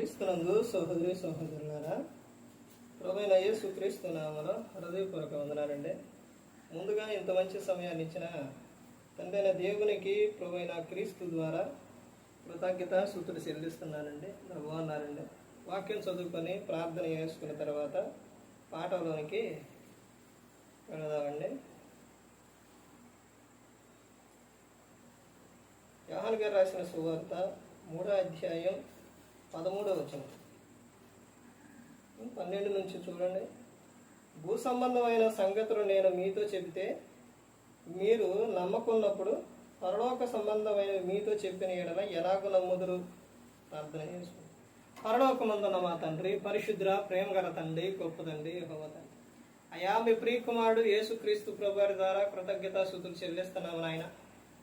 క్రీస్తునందు సహోదరి సహోదరులారా, ప్రభువైన యేసుక్రీస్తు నామములో హృదయపూర్వక వందనాలండి. ముందుగా ఇంత మంచి సమయాన్ని ఇచ్చిన తండ్రైన దేవునికి ప్రభువైన క్రీస్తు ద్వారా కృతజ్ఞత స్తుతులు చెల్లిస్తున్నానండి. బాగున్నారండి. వాక్యం చదువుకొని ప్రార్థన చేసుకున్న తర్వాత పాఠంలోనికి వెళదామండి. యోహాను గారు రాసిన సువార్త 3వ అధ్యాయం 13వ వచనం 12 నుంచి చూడండి. భూ సంబంధమైన సంగతులు నేను మీతో చెబితే మీరు నమ్మకున్నప్పుడు పరలోక సంబంధమైన మీతో చెప్పిన ఎడల ఎలాగో నమ్ముదురు? ప్రార్థన చేసుకుంటాం. పరలోకమందున్న మా తండ్రి, పరిశుద్ర ప్రేమ గల తండ్రి, గొప్ప తండ్రి, యెహోవా తండ్రి, అయా మీ ప్రియకుమారుడు యేసుక్రీస్తు ప్రభువారి ద్వారా కృతజ్ఞతా స్తుతులు చెల్లిస్తున్నాము నాయన.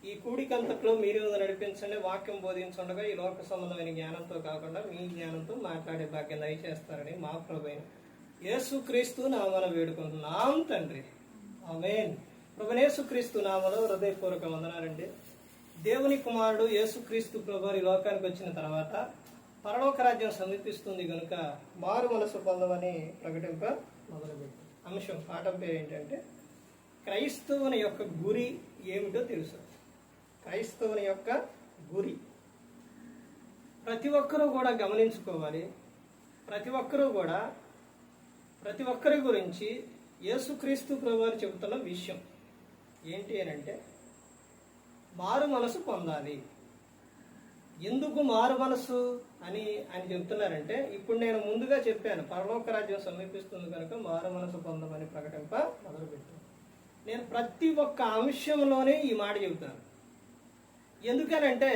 ఈ కూడికంతట్లో మీరు నడిపించండి. వాక్యం బోధించుండగా ఈ లోక సంబంధమైన జ్ఞానంతో కాకుండా మీ జ్ఞానంతో మాట్లాడే భాగ్యం దయచేస్తారని మా ప్రభువైన యేసుక్రీస్తు నామమున వేడుకుంటున్నాం తండ్రి, ఆమేన్. ప్రభువైన యేసుక్రీస్తు నామములో హృదయపూర్వక వందనాలండి. దేవుని కుమారుడు యేసుక్రీస్తు ప్రభువారు ఈ లోకానికి వచ్చిన తర్వాత పరలోక రాజ్యం సమీపిస్తుంది కనుక మారు మనసు పొందమని ప్రకటింప మొదలుపెట్టాం. అంశం పాఠం పేరు ఏంటంటే క్రైస్తవుని యొక్క గురి ఏమిటో తెలుసు. క్రైస్తవుని యొక్క గురి ప్రతి ఒక్కరూ కూడా గమనించుకోవాలి. ప్రతి ఒక్కరి గురించి యేసుక్రీస్తు ప్రభువారు చెబుతున్న విషయం ఏంటి అని అంటే మారు మనసు పొందాలి. ఎందుకు మారు మనసు అని ఆయన చెబుతున్నారంటే, ఇప్పుడు నేను ముందుగా చెప్పాను పరలోక రాజ్యం సమీపిస్తుంది కనుక మారు మనసు పొందమని ప్రకటింప మొదలుపెట్టాను. నేను ప్రతి ఒక్క అంశంలోనే ఈ మాట చెబుతాను. ఎందుకనంటే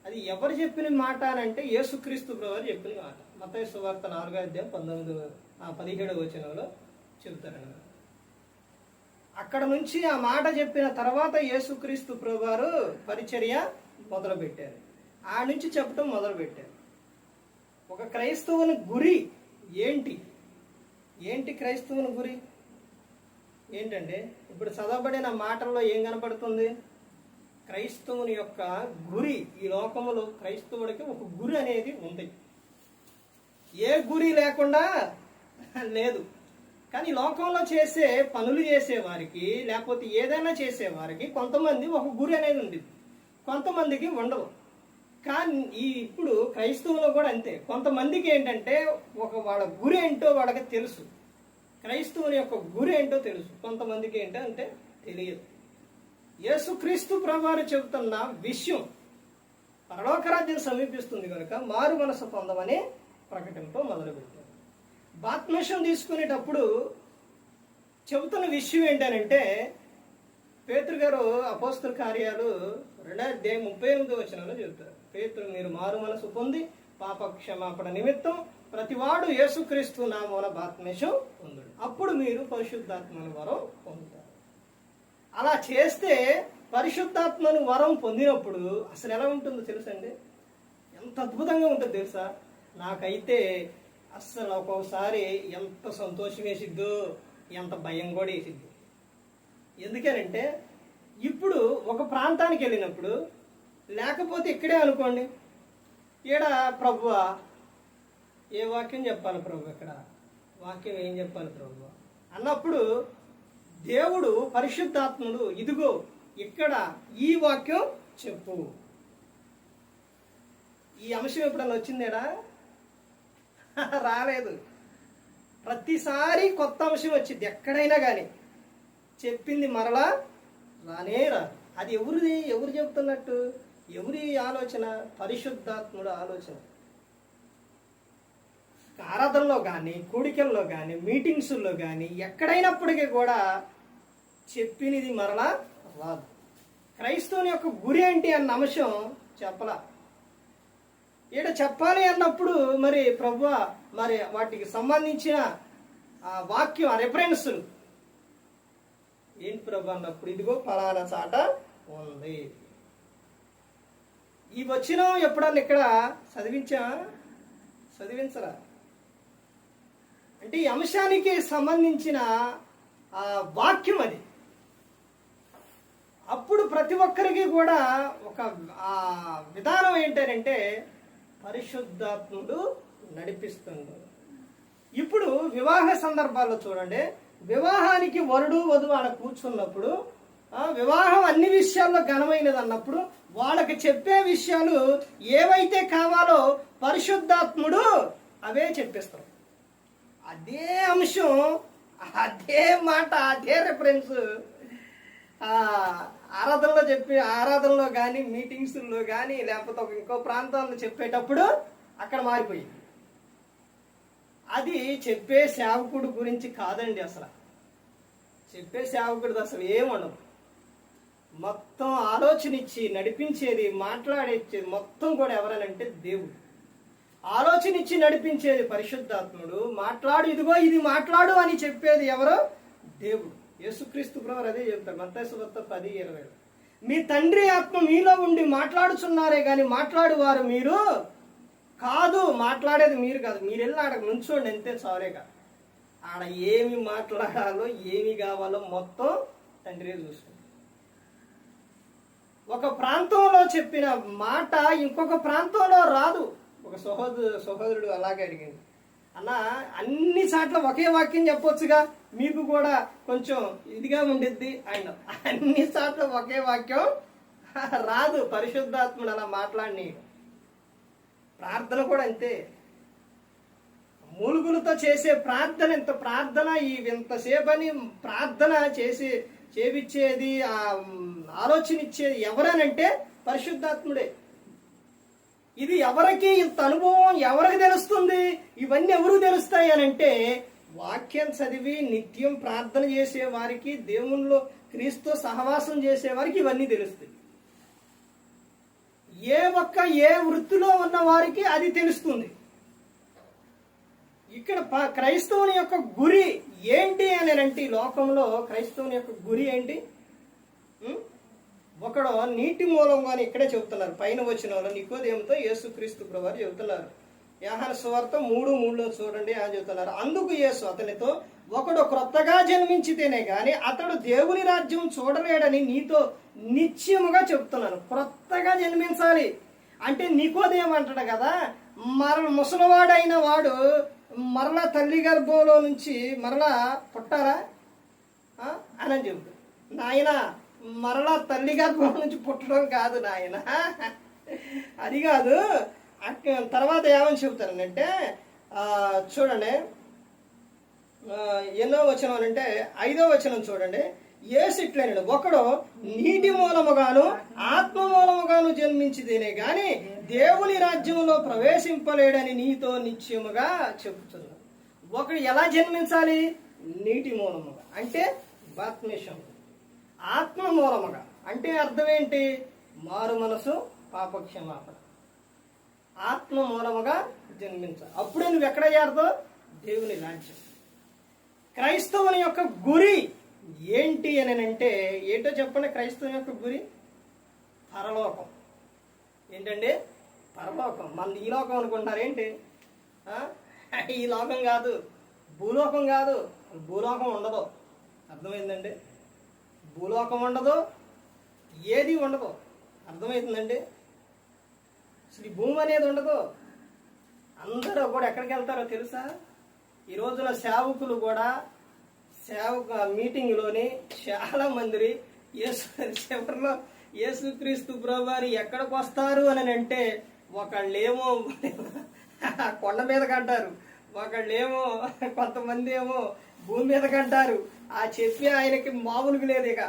అది ఎవరు చెప్పిన మాట అని అంటే యేసుక్రీస్తు ప్రభువారు చెప్పిన మాట. మత్తయి సువార్త 4వ అధ్యాయం 17వ వచనంలో చెబుతారన్నమాట. అక్కడ నుంచి ఆ మాట చెప్పిన తర్వాత యేసుక్రీస్తు ప్రభువారు పరిచర్య మొదలుపెట్టారు. ఆ నుంచి చెప్పటం మొదలుపెట్టారు. ఒక క్రైస్తవుని గురి ఏంటి క్రైస్తవుని గురి ఏంటంటే, ఇప్పుడు చదవబడిన మాటల్లో ఏం కనపడుతుంది? క్రైస్తవుని యొక్క గురి. ఈ లోకములో క్రైస్తవుడికి ఒక గురి అనేది ఉంది. ఏ గురి లేకుండా లేదు. కానీ లోకంలో చేసే పనులు చేసేవారికి, లేకపోతే ఏదైనా చేసేవారికి కొంతమంది ఒక గురి అనేది ఉంది, కొంతమందికి ఉండవు. కానీ ఇప్పుడు క్రైస్తవులో కూడా అంతే. కొంతమందికి ఏంటంటే వాళ్ళ గురి ఏంటో వాళ్ళకి తెలుసు. క్రైస్తవుని యొక్క గురి ఏంటో తెలుసు, కొంతమందికి ఏంటంటే తెలియదు. యేసుక్రీస్తు ప్రభువారు చెబుతున్న విషయం పరలోక రాజ్యం సమీపిస్తుంది కనుక మారు మనసు పొందమని ప్రకటింప మొదలుపెట్టారు. బాప్తిసం తీసుకునేటప్పుడు చెబుతున్న విషయం ఏంటనంటే, పేతురు గారు అపోస్తల కార్యాలు 2వ అధ్యాయం 38వ వచనంలో చెబుతారు. పేతురు, మీరు మారు మనసు పొంది పాప క్షమాపణ నిమిత్తం ప్రతివాడు యేసుక్రీస్తు నామమున బాప్తిసం పొందుడు, అప్పుడు మీరు పరిశుద్ధాత్మను వరం పొందుతారు. అలా చేస్తే పరిశుద్ధాత్మను వరం పొందినప్పుడు అసలు ఎలా ఉంటుందో తెలుసండి? ఎంత అద్భుతంగా ఉంటుందో తెలుసా? నాకైతే అస్సలు ఒక్కొక్కసారి ఎంత సంతోషం వేసిద్దో, ఎంత భయం కూడా వేసిద్దు. ఎందుకనంటే ఇప్పుడు ఒక ప్రాంతానికి వెళ్ళినప్పుడు, లేకపోతే ఇక్కడే అనుకోండి, ఈడ ప్రభువా ఏ వాక్యం చెప్పాలి ప్రభు, ఇక్కడ వాక్యం ఏం చెప్పాలి ప్రభు అన్నప్పుడు దేవుడు పరిశుద్ధాత్ముడు ఇదిగో ఇక్కడ ఈ వాక్యం చెప్పు. ఈ అంశం ఎప్పుడన్నా వచ్చిందేడా? రాలేదు. ప్రతిసారి కొత్త అంశం వచ్చింది. ఎక్కడైనా కానీ చెప్పింది మరలా రానే రాదు. అది ఎవరు చెప్తున్నట్టు? ఎవరి ఆలోచన? పరిశుద్ధాత్ముడు ఆలోచన. ఆరాధనలో కానీ, కూడికల్లో కానీ, మీటింగ్స్లో కానీ ఎక్కడైనప్పటికీ కూడా చెప్పినది మరలా రాదు. క్రైస్తవుని యొక్క గురి ఏంటి అన్న అంశం చెప్పలా. ఈడ చెప్పాలి అన్నప్పుడు మరి ప్రభువా మరి వాటికి సంబంధించిన ఆ వాక్యం, ఆ రెఫరెన్సులు ఏంటి ప్రభు అన్నప్పుడు, ఇదిగో ఫలానా చాట ఉంది. ఈ వచనం ఎప్పుడన్నా ఇక్కడ చదివించరా అంటే ఈ అంశానికి సంబంధించిన వాక్యం అది. అప్పుడు ప్రతి ఒక్కరికి కూడా ఒక విధానం ఏంటంటే పరిశుద్ధాత్ముడు నడిపిస్తుండు. ఇప్పుడు వివాహ సందర్భాల్లో చూడండి, వివాహానికి వరుడు వధువు ఆడ కూర్చున్నప్పుడు వివాహం అన్ని విషయాల్లో ఘనమైనది అన్నప్పుడు వాళ్ళకి చెప్పే విషయాలు ఏవైతే కావాలో పరిశుద్ధాత్ముడు అవే చెప్పిస్తారు. అదే అంశం, అదే మాట, అదే రెఫరెన్స్ ఆరాధనలో కానీ మీటింగ్స్లో కానీ లేకపోతే ఇంకో ప్రాంతాల్లో చెప్పేటప్పుడు అక్కడ మారిపోయింది. అది చెప్పే సేవకుడు గురించి కాదండి. అసలు చెప్పే సేవకుడిది అసలు ఏముండదు. మొత్తం ఆలోచన ఇచ్చి నడిపించేది, మాట్లాడేది మొత్తం కూడా ఎవరనంటే దేవుడు. ఆలోచన ఇచ్చి నడిపించేది పరిశుద్ధాత్ముడు. మాట్లాడు, ఇదిగో ఇది మాట్లాడు అని చెప్పేది ఎవరు? దేవుడు. యేసుక్రీస్తు ప్రభువు అదే చెప్తారు మత్తయి సువార్త 10:20. మీ తండ్రి ఆత్మ మీలో ఉండి మాట్లాడుచున్నారే గాని మాట్లాడువారు మీరు కాదు. మాట్లాడేది మీరు కాదు. మీరు వెళ్ళి ఆడ నుంచోండి అంతే, చాలేగా. ఆడ ఏమి మాట్లాడాలో ఏమి కావాలో మొత్తం తండ్రి చూసుకుంటాడు. ఒక ప్రాంతంలో చెప్పిన మాట ఇంకొక ప్రాంతంలో రాదు. ఒక సహోదరుడు అలాగే అడిగింది, అన్న అన్ని సార్లు ఒకే వాక్యం చెప్పొచ్చుగా, మీకు కూడా కొంచెం ఇదిగా ఉండిద్ది. ఆయన అన్ని సార్లు ఒకే వాక్యం రాదు. పరిశుద్ధాత్ముడు అలా మాట్లాడి. ప్రార్థన కూడా అంతే. మూలుగులతో చేసే ప్రార్థన, ఇంత ప్రార్థన ఇంతసేపని ప్రార్థన చేపించేది, ఆలోచన ఇచ్చేది ఎవరనంటే పరిశుద్ధాత్ముడే. ఇది ఎవరికి ఇంత అనుభవం ఎవరికి తెలుస్తుంది? ఇవన్నీ ఎవరికి తెలుస్తాయి అనంటే వాక్యం చదివి నిత్యం ప్రార్థన చేసే వారికి, దేవునిలో క్రీస్తు సహవాసం చేసే వారికి ఇవన్నీ తెలుస్తాయి. ఏ వృత్తిలో ఉన్న వారికి అది తెలుస్తుంది. ఇక్కడ క్రైస్తవుని యొక్క గురి ఏంటి అని అంటే, ఈ లోకంలో క్రైస్తవుని యొక్క గురి ఏంటి? ఒకడు నీటి మూలంగా ఇక్కడే చెబుతున్నారు. పైన వచ్చిన వాళ్ళు నికోదేముతో యేసుక్రీస్తు ప్రభువారు చెబుతున్నారు. యోహాను సువార్త 3:3 చూడండి. ఆయన చెబుతున్నారు, అందుకు యేసు అతనితో, ఒకడు క్రొత్తగా జన్మించితేనే గాని అతడు దేవుని రాజ్యం చూడలేడని నీతో నిశ్చయముగా చెప్తున్నాను. క్రొత్తగా జన్మించాలి అంటే నికోదేము అంటాడు కదా, ముసలివాడైన వాడు మరలా తల్లి గర్భంలో నుంచి మరలా పుట్టారా అని చెబుతాడు. నాయన మరలా తల్లి గర్భం నుంచి పుట్టడం కాదు నాయన, అది కాదు. తర్వాత ఏమని చెబుతానంటే చూడండి, ఎన్నో వచనం అంటే 5వ వచనం చూడండి. యేసు ఇట్లనేడు, ఒకడు నీటి మూలముగాను ఆత్మ మూలముగాను జన్మించితేనే గాని దేవుని రాజ్యంలో ప్రవేశింపలేడని నీతో నిశ్చయముగా చెబుతున్నాను. ఒకడు ఎలా జన్మించాలి? నీటి మూలముగా అంటే బాప్తిస్మం. ఆత్మ మూలముగా అంటే అర్థం ఏంటి? మారు మనసు, పాపక్షమాపణ. ఆత్మ మూలముగా జన్మించాలి. అప్పుడే నువ్వు ఎక్కడ చేరుతావు? దేవుని రాజ్యం. క్రైస్తవుని యొక్క గురి ఏంటి అని అంటే ఏంటో చెప్పండి. క్రైస్తవుని యొక్క గురి పరలోకం. ఏంటండి? పరలోకం. మన ఈ లోకం అనుకుంటారు ఏంటి? ఈ లోకం కాదు, భూలోకం కాదు. భూలోకం ఉండదు. అర్థమైందండి? భూలోకం ఉండదు, ఏది ఉండదు. అర్థమవుతుందండి? అసలు ఈ భూమి అనేది ఉండదు. అందరూ కూడా ఎక్కడికి వెళ్తారో తెలుసా? ఈ రోజున సేవకులు కూడా మీటింగ్లోని చాలా మంది చివరిలో యేసుక్రీస్తు ప్రభువారు ఎక్కడికి వస్తారు అని అంటే, ఒకళ్ళేమో కొండ మీదకి అంటారు, ఒకళ్ళేమో కొంతమంది ఏమో భూమి మీదకి అంటారు. ఆ చెప్పి ఆయనకి మామూలుగా లేదు. ఇక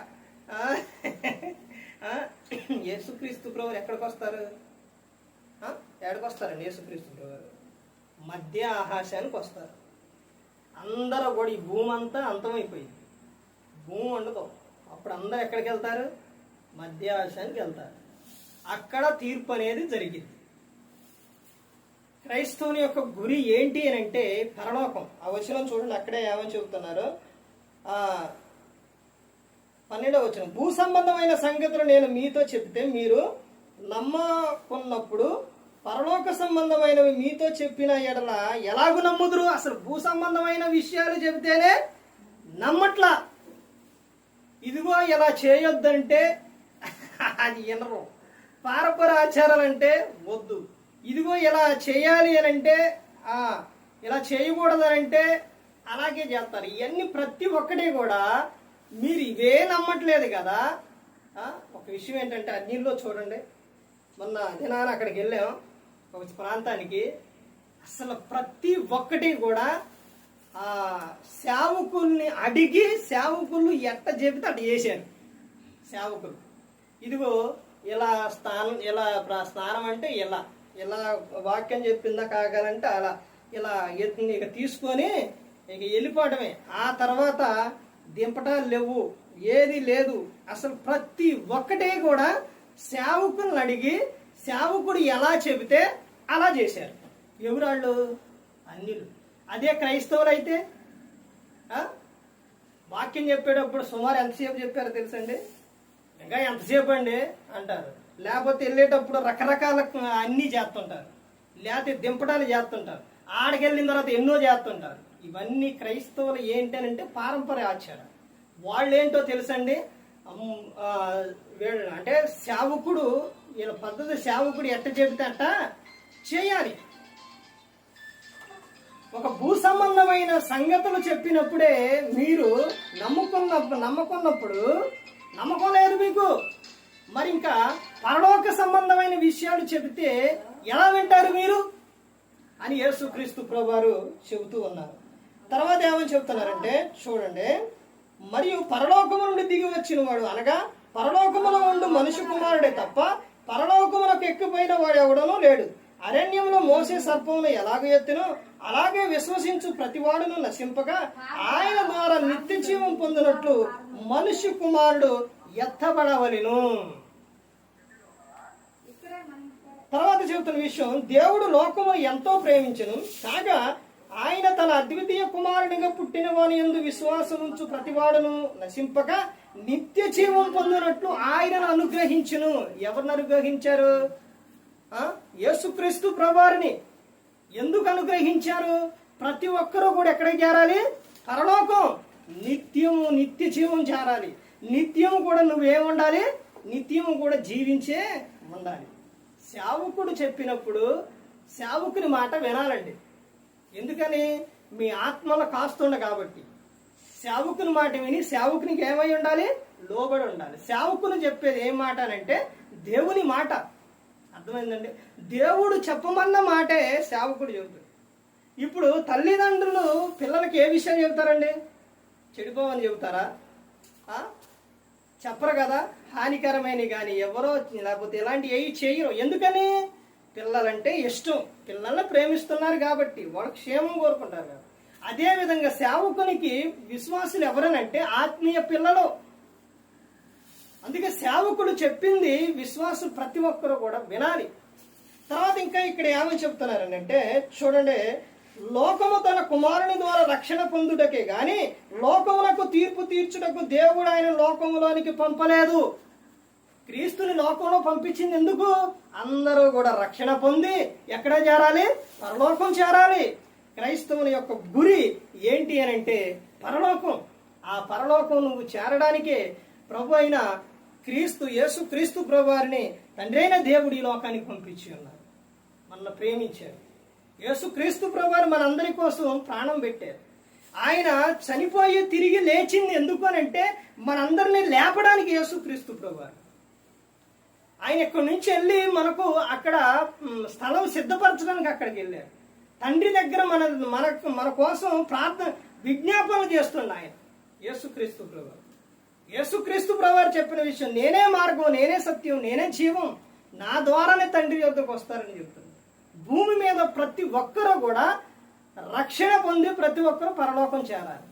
యేసుక్రీస్తు ప్రభువారు ఎక్కడికి వస్తారు? ఎక్కడికి వస్తారండి? యేసుక్రీస్తు ప్రభువారు మధ్య ఆకాశానికి వస్తారు. అందరూ కూడా ఈ భూమి అంతా అంతమైపోయింది, భూమి ఉండదు. అప్పుడు అందరూ ఎక్కడికి వెళ్తారు? మధ్య ఆకాశానికి వెళ్తారు. అక్కడ తీర్పు అనేది జరిగింది. క్రైస్తవుని యొక్క గురి ఏంటి అని అంటే పరలోకం. ఆ వచనం చూడండి, అక్కడే ఏమని చెబుతున్నారు. 12వ వచనం, భూ సంబంధమైన సంగతులు నేను మీతో చెప్తే మీరు నమ్మకున్నప్పుడు పరలోక సంబంధమైనవి మీతో చెప్పిన ఎడల ఎలాగూ నమ్ముదురు? అసలు భూ సంబంధమైన విషయాలు చెబితేనే నమ్మట్లా. ఇదిగో ఇలా చేయొద్దంటే అది వినరు. పారపర ఆచారాలంటే వద్దు. ఇదిగో ఇలా చేయాలి అని అంటే ఇలా చేయకూడదు అని అంటే అలాగే చేస్తారు. ఇవన్నీ ప్రతి ఒక్కటి కూడా మీరు ఇవే నమ్మట్లేదు కదా. ఒక విషయం ఏంటంటే అన్నిల్లో చూడండి, మొన్న దినాన అక్కడికి వెళ్ళాం ఒక ప్రాంతానికి. అసలు ప్రతి ఒక్కటి కూడా సేవకుల్ని అడిగి సేవకులు ఎట్ట చెబితే అట్ట చేశారు సేవకులు. ఇదిగో ఇలా స్నానం అంటే ఇలా వాక్యం చెప్పిందా కాగాలంటే అలా ఇలా ఇక తీసుకొని ఇక వెళ్ళిపోవడమే. ఆ తర్వాత దింపటాలు లేవు, ఏది లేదు. అసలు ప్రతి ఒక్కటే కూడా సేవకులను అడిగి సేవకుడు ఎలా చెబితే అలా చేశారు. ఎవరాళ్ళు? అన్యులు. అదే క్రైస్తవులు అయితే వాక్యం చెప్పేటప్పుడు సుమారు ఎంతసేపు చెప్పారో తెలుసండి? ఇంకా ఎంతసేపు అండి అంటారు. లేకపోతే వెళ్ళేటప్పుడు రకరకాల అన్నీ చేస్తుంటారు, లేకపోతే దింపడాలు చేస్తుంటారు, ఆడికెళ్ళిన తర్వాత ఎన్నో చేస్తుంటారు. ఇవన్నీ క్రైస్తవులు ఏంటనంటే పారంపర్య ఆచారం. వాళ్ళు ఏంటో తెలుసండి, అంటే సేవకుడు వీళ్ళ పద్ధతి, సేవకుడు ఎట్ట చెబితే అట్ట చేయాలి. ఒక భూ సంబంధమైన సంగతులు చెప్పినప్పుడే మీరు నమ్మకున్నప్పుడు నమ్మకం లేదు మీకు. మరి ఇంకా పరలోక సంబంధమైన విషయాలు చెబితే ఎలా వింటారు మీరు అని యేసుక్రీస్తు ప్రభువారు చెబుతూ ఉన్నారు. తర్వాత ఏమని చెబుతున్నారంటే చూడండి, మరియు పరలోకము నుండి దిగి వచ్చిన వాడు అనగా పరలోకములో ఉండు మనుష్య కుమారుడే తప్ప పరలోకములకు ఎక్కిపోయిన వాడు ఎవడనూ లేడు. అరణ్యంలో మోసే సర్పమును ఎలాగ ఎత్తునో అలాగే విశ్వసించు ప్రతివాడును నశింపగా ఆయన ద్వారా నిత్య జీవం పొందినట్లు మనుష్య కుమారుడు ఎత్తబడవలెను. తర్వాత చెబుతున్న విషయం, దేవుడు లోకమును ఎంతో ప్రేమించెను కాగా ఆయన తన అద్వితీయ కుమారునిగా పుట్టిన వాని యందు విశ్వాసం ఉంచు ప్రతివాడును నశింపక నిత్య జీవం పొందినట్లు ఆయనను అనుగ్రహించును. ఎవరిని అనుగ్రహించారు? యేసుక్రీస్తు ప్రభువారిని. ఎందుకు అనుగ్రహించారు? ప్రతి ఒక్కరూ కూడా ఎక్కడికి చేరాలి? పరలోకం. నిత్య జీవం చేరాలి. నిత్యం కూడా నువ్వేముండాలి? నిత్యం కూడా జీవించే ఉండాలి. సేవకుడు చెప్పినప్పుడు సేవకుని మాట వినాలండి. ఎందుకని? మీ ఆత్మలో కాస్తుండ కాబట్టి. సేవకుని మాట విని సేవకునికి ఏమై ఉండాలి? లోబడి ఉండాలి. సేవకులు చెప్పేది ఏం మాట అంటే దేవుని మాట. అర్థమైందండి? దేవుడు చెప్పమన్న మాటే సేవకుడు చెబుతాడు. ఇప్పుడు తల్లిదండ్రులు పిల్లలకి ఏ విషయం చెబుతారండి? చెడిపోవని చెబుతారా? చెప్పరు కదా. హానికరమైనవి కానీ ఎవరో లేకపోతే ఇలాంటి ఏవి చేయరు. ఎందుకని? పిల్లలంటే ఇష్టం, పిల్లల్ని ప్రేమిస్తున్నారు కాబట్టి, వాళ్ళ క్షేమం కోరుకుంటారు కాబట్టి. అదేవిధంగా సేవకునికి విశ్వాసులు ఎవరనంటే ఆత్మీయ పిల్లలు. అందుకే సేవకుడు చెప్పింది విశ్వాసులు ప్రతి ఒక్కరు కూడా వినాలి. తర్వాత ఇంకా ఇక్కడ ఏమని చెప్తున్నారని అంటే చూడండి, లోకము తన కుమారుని ద్వారా రక్షణ పొందుటకే గాని లోకములకు తీర్పు తీర్చుటకు దేవుడు ఆయన లోకములోనికి పంపలేదు. క్రీస్తుని లోకంలో పంపించింది ఎందుకు? అందరూ కూడా రక్షణ పొంది ఎక్కడ చేరాలి? పరలోకం చేరాలి. క్రైస్తవుని యొక్క గురి ఏంటి అని అంటే పరలోకం. ఆ పరలోకం నువ్వు చేరడానికే ప్రభు అయిన యేసుక్రీస్తు ప్రభువారిని తండ్రి అయిన దేవుడు ఈ లోకానికి పంపించి ఉన్నారు. మనల్ని ప్రేమించారు. యేసుక్రీస్తు ప్రభువారు మనందరి కోసం ప్రాణం పెట్టారు. ఆయన చనిపోయి తిరిగి లేచింది ఎందుకు అని అంటే మనందరినీ లేపడానికి. యేసుక్రీస్తు ప్రభువారు ఆయన ఇక్కడి నుంచి వెళ్ళి మనకు అక్కడ స్థలం సిద్ధపరచడానికి అక్కడికి వెళ్ళారు. తండ్రి దగ్గర మన కోసం విజ్ఞాపనలు చేస్తుండ ఆయన యేసుక్రీస్తు ప్రభువారు. యేసుక్రీస్తు ప్రభువారు చెప్పిన విషయం, నేనే మార్గం, నేనే సత్యం, నేనే జీవం, నా ద్వారానే తండ్రి యొద్దకు వస్తారని చెప్తుంది. భూమి మీద ప్రతి ఒక్కరూ కూడా రక్షణ పొంది ప్రతి ఒక్కరూ పరలోకం చేరాలి.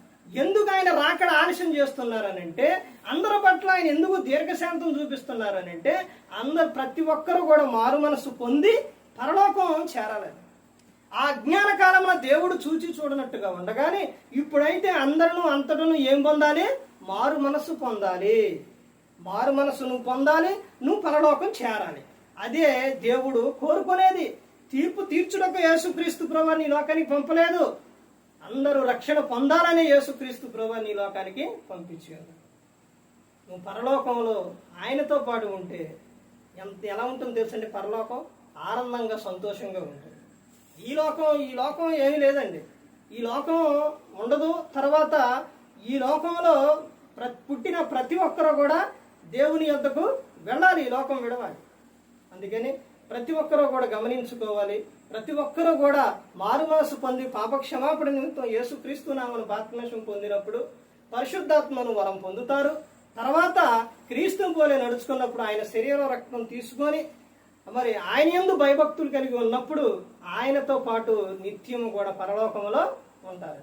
ఎందుకు ఆయన రాకడ ఆలస్యం చేస్తున్నారనంటే అందరి పట్ల ఆయన ఎందుకు దీర్ఘశాంతం చూపిస్తున్నారనంటే ప్రతి ఒక్కరూ కూడా మారు మనసు పొంది పరలోకం చేరాలని. ఆ అజ్ఞాన కాలంలో దేవుడు చూడనట్టుగా ఉండగానే ఇప్పుడైతే అందరూ అంతటను ఏం పొందాలి? మారు మనసు పొందాలి. మారు మనసు నువ్వు పొందాలి, నువ్వు పరలోకం చేరాలి. అదే దేవుడు కోరుకునేది. తీర్పు తీర్చుటకు యేసుక్రీస్తు ప్రభువారిని ఈ లోకానికి పంపలేదు. అందరూ రక్షణ పొందాలని యేసుక్రీస్తు ప్రభువారిని ఈ లోకానికి పంపించారు. నువ్వు పరలోకంలో ఆయనతో పాటు ఉంటే ఎలా ఉంటుందో తెలుసండి? పరలోకం ఆనందంగా సంతోషంగా ఉంటుంది. ఈ లోకం ఏమీ లేదండి. ఈ లోకం ఉండదు. తర్వాత ఈ లోకంలో పుట్టిన ప్రతి ఒక్కరు కూడా దేవుని యొద్దకు వెళ్ళాలి, ఈ లోకం విడవాలి. అందుకని ప్రతి ఒక్కరూ కూడా గమనించుకోవాలి. ప్రతి ఒక్కరూ కూడా మారుమనసు పొంది పాపక్షమాపణ నిమిత్తం యేసుక్రీస్తు నామమున బాప్తిస్మం పొందినప్పుడు పరిశుద్ధాత్మను వరం పొందుతారు. తర్వాత క్రీస్తుని పోలే నడుచుకున్నప్పుడు ఆయన శరీర రక్తం తీసుకొని మరి ఆయన యందు భయభక్తులు కలిగి ఉన్నప్పుడు ఆయనతో పాటు నిత్యము కూడా పరలోకంలో ఉంటారు.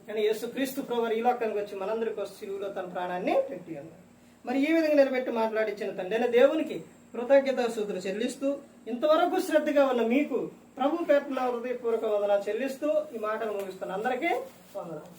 కానీ యేసుక్రీస్తు ప్రభువు ఈ లోకానికి వచ్చి మనందరికీ వచ్చి సిలువలో తన ప్రాణాన్ని పెట్టి ఉన్నారు. మరి ఈ విధంగా నిలబెట్టి మాట్లాడించిన తండ్రి అయిన దేవునికి కృతజ్ఞతాస్తుతులు చెల్లిస్తూ, ఇంతవరకు శ్రద్ధగా ఉన్న మీకు ప్రభు పేరున హృదయపూర్వక వందనాలు చెల్లిస్తూ ఈ మాటలు ముగిస్తున్న అందరికీ వందనాలు.